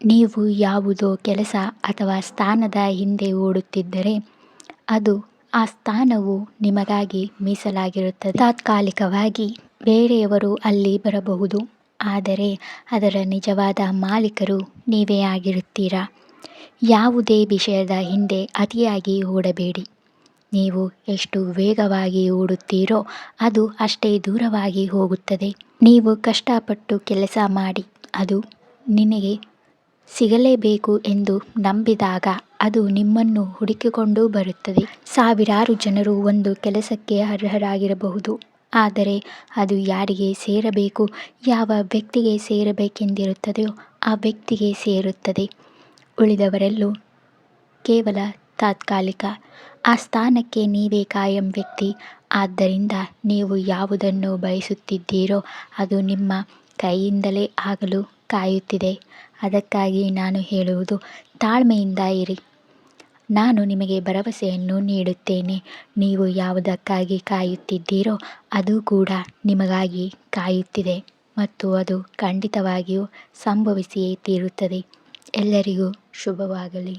ನೀವು ಯಾವುದೋ ಕೆಲಸ ಅಥವಾ ಸ್ಥಾನದ ಹಿಂದೆ ಓಡುತ್ತಿದ್ದರೆ, ಅದು ಆ ಸ್ಥಾನವು ನಿಮಗಾಗಿ ಮೀಸಲಾಗಿರುತ್ತದೆ. ತಾತ್ಕಾಲಿಕವಾಗಿ ಬೇರೆಯವರು ಅಲ್ಲಿ ಬರಬಹುದು, ಆದರೆ ಅದರ ನಿಜವಾದ ಮಾಲೀಕರು ನೀವೇ ಆಗಿರುತ್ತೀರಾ. ಯಾವುದೇ ವಿಷಯದ ಹಿಂದೆ ಅತಿಯಾಗಿ ಓಡಬೇಡಿ. ನೀವು ಎಷ್ಟು ವೇಗವಾಗಿ ಓಡುತ್ತೀರೋ ಅದು ಅಷ್ಟೇ ದೂರವಾಗಿ ಹೋಗುತ್ತದೆ. ನೀವು ಕಷ್ಟಪಟ್ಟು ಕೆಲಸ ಮಾಡಿ ಅದು ನಿನಗೆ ಸಿಗಲೇಬೇಕು ಎಂದು ನಂಬಿದಾಗ ಅದು ನಿಮ್ಮನ್ನು ಹುಡುಕಿಕೊಂಡು ಬರುತ್ತದೆ. ಸಾವಿರಾರು ಜನರು ಒಂದು ಕೆಲಸಕ್ಕೆ ಅರ್ಹರಾಗಿರಬಹುದು, ಆದರೆ ಅದು ಯಾರಿಗೆ ಸೇರಬೇಕು, ಯಾವ ವ್ಯಕ್ತಿಗೆ ಸೇರಬೇಕೆಂದಿರುತ್ತದೆಯೋ ಆ ವ್ಯಕ್ತಿಗೆ ಸೇರುತ್ತದೆ. ಉಳಿದವರೆಲ್ಲೂ ಕೇವಲ ತಾತ್ಕಾಲಿಕ. ಆ ಸ್ಥಾನಕ್ಕೆ ನೀವೇ ಕಾಯಂ ವ್ಯಕ್ತಿ. ಆದ್ದರಿಂದ ನೀವು ಯಾವುದನ್ನು ಬಯಸುತ್ತಿದ್ದೀರೋ ಅದು ನಿಮ್ಮ ಕೈಯಿಂದಲೇ ಆಗಲು ಕಾಯುತ್ತಿದೆ. ಅದಕ್ಕಾಗಿ ನಾನು ಹೇಳುವುದು, ತಾಳ್ಮೆಯಿಂದ ಇರಿ. ನಾನು ನಿಮಗೆ ಭರವಸೆಯನ್ನು ನೀಡುತ್ತೇನೆ. ನೀವು ಯಾವುದಕ್ಕಾಗಿ ಕಾಯುತ್ತಿದ್ದೀರೋ ಅದು ಕೂಡ ನಿಮಗಾಗಿ ಕಾಯುತ್ತಿದೆ ಮತ್ತು ಅದು ಖಂಡಿತವಾಗಿಯೂ ಸಂಭವಿಸಿಯೇ ತೀರುತ್ತದೆ. ಎಲ್ಲರಿಗೂ ಶುಭವಾಗಲಿ.